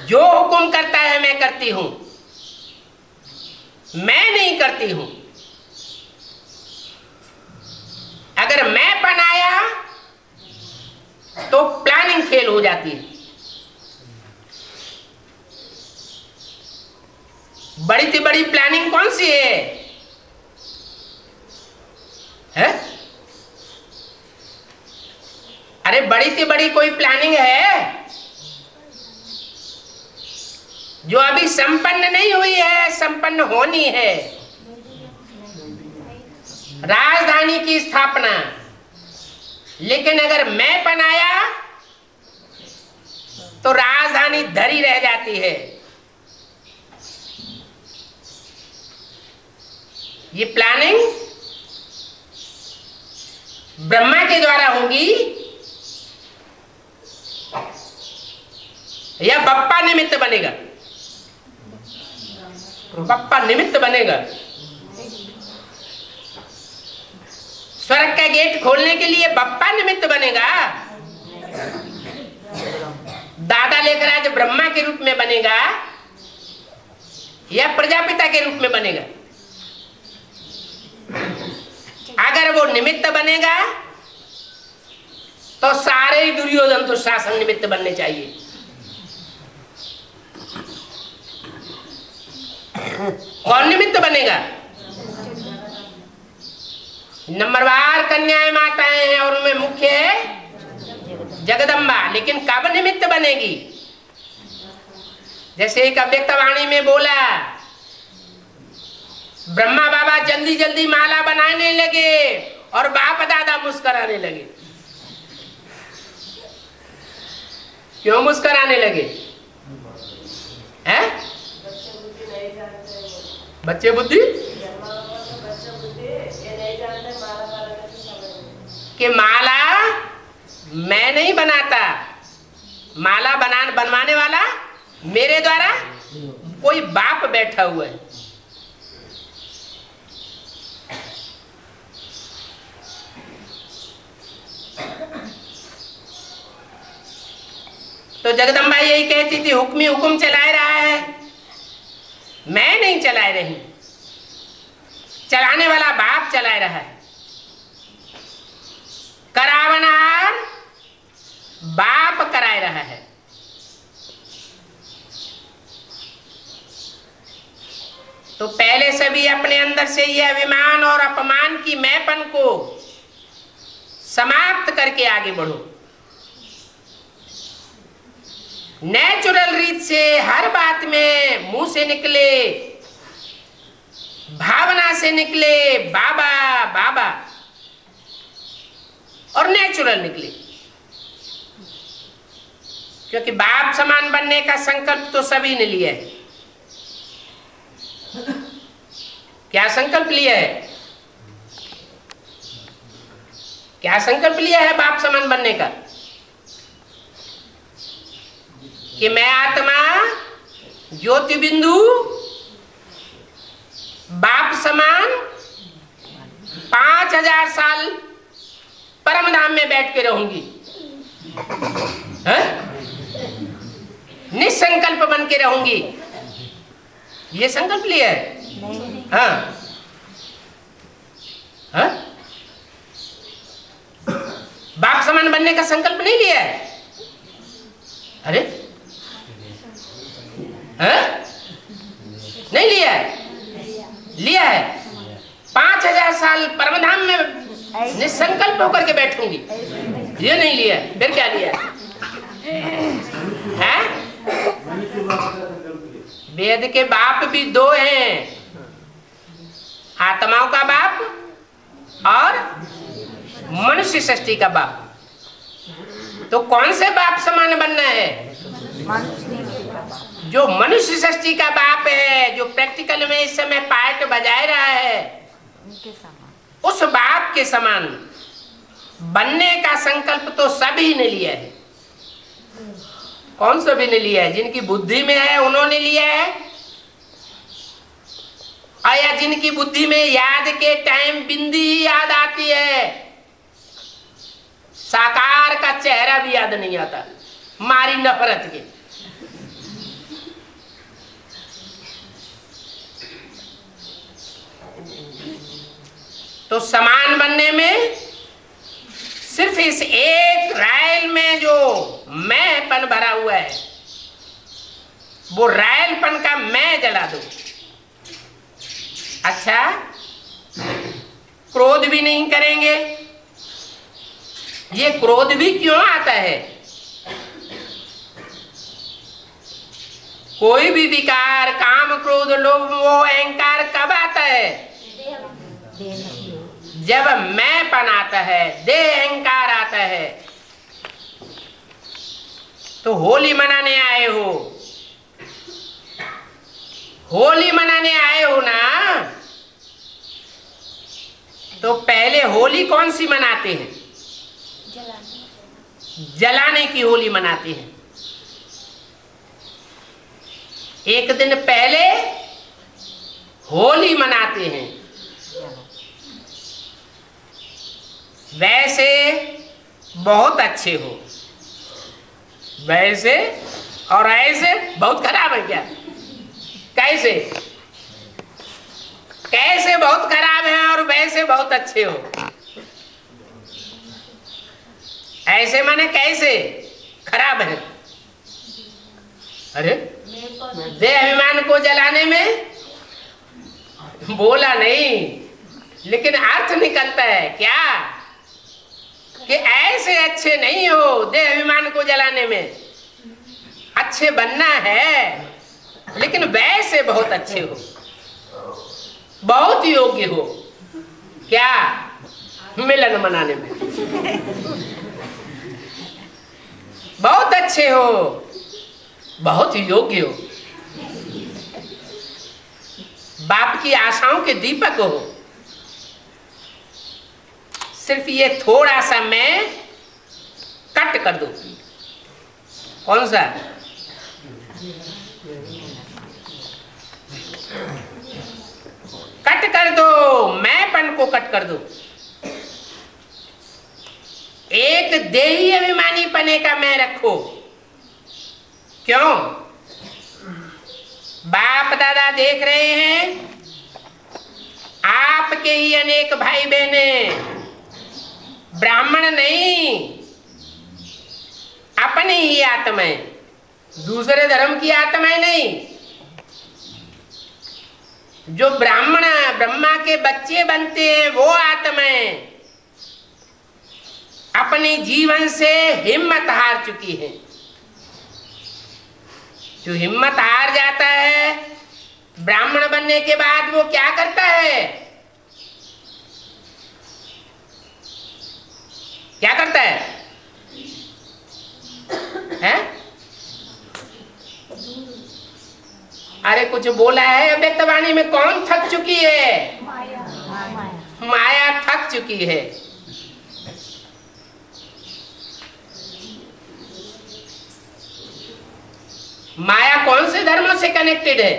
जो हुक्म करता है मैं करती हूं, मैं नहीं करती हूं। अगर मैं बनाया तो प्लानिंग फेल हो जाती है। बड़ी से बड़ी प्लानिंग कौन सी है? अरे बड़ी से बड़ी कोई प्लानिंग है जो अभी संपन्न नहीं हुई है, संपन्न होनी है। राजधानी की स्थापना। लेकिन अगर मैं बनाया तो राजधानी धरी रह जाती है। ये प्लानिंग ब्रह्मा के द्वारा होगी या बप्पा निमित्त बनेगा? बप्पा निमित्त बनेगा। स्वर्ग का गेट खोलने के लिए बप्पा निमित्त बनेगा। दादा लेकर आज ब्रह्मा के रूप में बनेगा या प्रजापिता के रूप में बनेगा? अगर वो निमित्त बनेगा तो सारे दुर्योधन तो शासन निमित्त बनने चाहिए। कौन निमित्त बनेगा? नंबरवार कन्याएं माताएं हैं और उनमें मुख्य है जगदम्बा। लेकिन कब निमित्त बनेगी? जैसे एक अव्यक्तवाणी में बोला, ब्रह्मा बाबा जल्दी जल्दी माला बनाने लगे और बाप दादा मुस्कुराने लगे। क्यों मुस्कुराने लगे? हैं? बच्चे बुद्धि कि माला मैं नहीं बनाता, माला बनवाने वाला मेरे द्वारा कोई बाप बैठा हुआ है। तो जगदम्बा यही कहती थी, हुक्म ही हुक्म चला रहा है, मैं नहीं चला रही, चलाने वाला बाप चला रहा है। करावनहार बाप कराए रहा है। तो पहले सभी अपने अंदर से यह अभिमान और अपमान की मैंपन को समाप्त करके आगे बढ़ो। नेचुरल रीत से हर बात में मुंह से निकले, भावना से निकले बाबा बाबा, और नेचुरल निकले, क्योंकि बाप समान बनने का संकल्प तो सभी ने लिया है। क्या संकल्प लिया है? क्या संकल्प लिया है बाप समान बनने का? कि मैं आत्मा ज्योति बिंदु बाप समान 5000 साल परम धाम में बैठ के रहूंगी, निसंकल्प बन के रहूंगी। ये संकल्प लिया है? हाँ, हाँ? बाप समान बनने का संकल्प नहीं लिया है? अरे हाँ? नहीं लिया है? लिया है। 5000 साल परमधाम में निसंकल्प होकर के बैठूंगी, ये नहीं लिया। फिर क्या लिया है? वेद के बाप भी दो हैं, आत्माओं का बाप और मनुष्य सृष्टि का बाप। तो कौन से बाप समान बनना है? जो मनुष्य सृष्टि का बाप है, जो प्रैक्टिकल में इस समय पार्ट बजाए रहा है, उस बाप के समान बनने का संकल्प तो सभी ने लिया है। कौन सभी ने लिया है? जिनकी बुद्धि में है उन्होंने लिया है, या जिनकी बुद्धि में याद के टाइम बिंदी ही याद आती है, साकार का चेहरा भी याद नहीं आता, मारी नफरत के। तो समान बनने में सिर्फ इस एक रायल में जो मैंपन भरा हुआ है, वो रायलपन का मैं जला दो। अच्छा, क्रोध भी नहीं करेंगे। ये क्रोध भी क्यों आता है? कोई भी विकार, काम क्रोध लोभ मोह अहंकार कब आता है? जब मैंपन आता है, देह अहंकार आता है। तो होली मनाने आए हो, होली मनाने आए हो ना, तो पहले होली कौन सी मनाते हैं? जलाने की होली मनाते हैं। एक दिन पहले होली मनाते हैं। वैसे बहुत अच्छे हो, वैसे और ऐसे बहुत खराब है क्या? कैसे? कैसे बहुत खराब है और वैसे बहुत अच्छे हो? ऐसे माने कैसे खराब है? अरे देह अभिमान को जलाने में बोला नहीं, लेकिन अर्थ निकलता है क्या कि ऐसे अच्छे नहीं हो। देह अभिमान को जलाने में अच्छे बनना है, लेकिन वैसे बहुत अच्छे हो, बहुत योग्य हो। क्या? मिलन मनाने में बहुत अच्छे हो, बहुत योग्य हो, बाप की आशाओं के दीपक हो। सिर्फ ये थोड़ा सा मैं कट कर दो। कौन सा? कट कर दो, मैंपन को कट कर दो। एक देही अभिमानी पने का मैं रखो। क्यों? बाप दादा देख रहे हैं, आपके ही अनेक भाई बहने ब्राह्मण नहीं, अपनी ही आत्माएं, दूसरे धर्म की आत्माएं नहीं। जो ब्राह्मण ब्रह्मा के बच्चे बनते हैं वो आत्माएं अपने जीवन से हिम्मत हार चुकी है। जो हिम्मत हार जाता है ब्राह्मण बनने के बाद वो क्या करता है? क्या करता है? हैं? अरे कुछ बोला है अव्यक्तवाणी में? कौन थक चुकी है? माया थक चुकी है। माया कौन से धर्मों से कनेक्टेड है?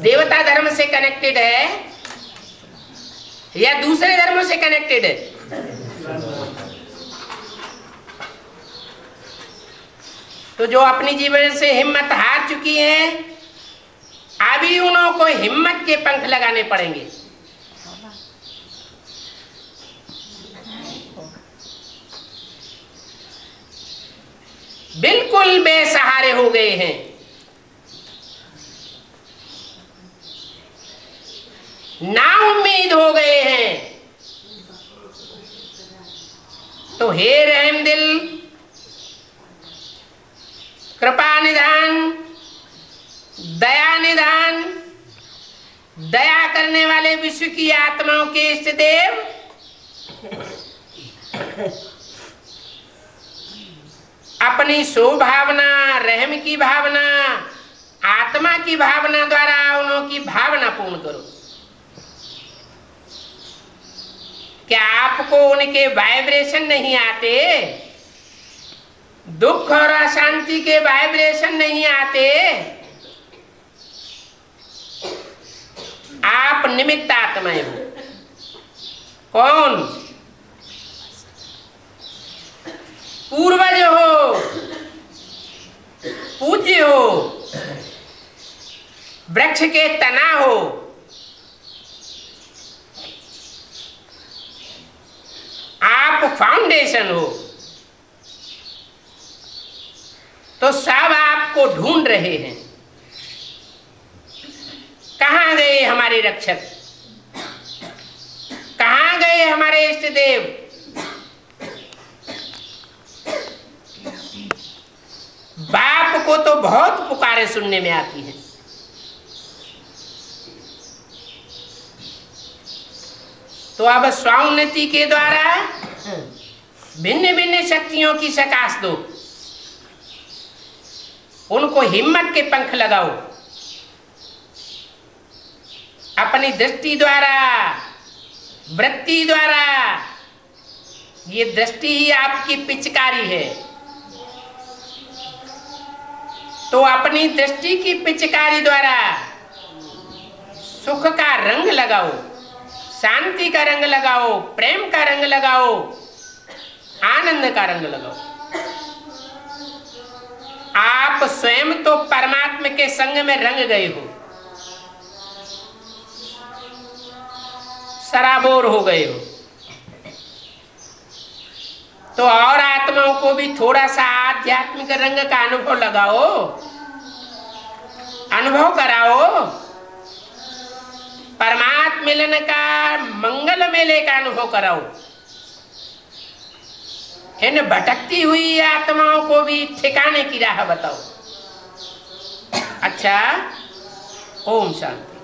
देवता धर्म से कनेक्टेड है या दूसरे धर्मों से कनेक्टेड है? तो जो अपनी जीवन से हिम्मत हार चुकी है, अभी उन्हों को हिम्मत के पंख लगाने पड़ेंगे। बिल्कुल बेसहारे हो गए हैं। ना उम्मीद हो गए हैं। तो हे रहम दिल, कृपा निधान, दया निधान, दया करने वाले विश्व की आत्माओं के इष्ट देव, अपनी स्वभावना, रहम की भावना, आत्मा की भावना द्वारा उन्हों की भावना पूर्ण करो। क्या आपको उनके वाइब्रेशन नहीं आते? दुख और अशांति के वाइब्रेशन नहीं आते? आप निमित्त आत्माएं हो। कौन? पूर्वज हो, पूज्य हो, वृक्ष के तना हो। आप फाउंडेशन हो। तो सब आपको ढूंढ रहे हैं। कहां गए हमारे रक्षक? कहां गए हमारे इष्ट देव? बाप को तो बहुत पुकारे सुनने में आती है। तो अब स्वाउन्नति के द्वारा भिन्न भिन्न शक्तियों की सकाश दो। उनको हिम्मत के पंख लगाओ। अपनी दृष्टि द्वारा, वृत्ति द्वारा, ये दृष्टि ही आपकी पिचकारी है। तो अपनी दृष्टि की पिचकारी द्वारा सुख का रंग लगाओ, शांति का रंग लगाओ, प्रेम का रंग लगाओ, आनंद का रंग लगाओ। आप स्वयं तो परमात्मा के संग में रंग गए हो, सराबोर हो गए हो। तो और आत्माओं को भी थोड़ा सा आध्यात्मिक रंग का अनुभव लगाओ, अनुभव कराओ। परमात्मा मिलन का, मंगल मेले का अनुभव कराओ। इन भटकती हुई आत्माओं को भी ठिकाने की राह बताओ। अच्छा, ओम शांति।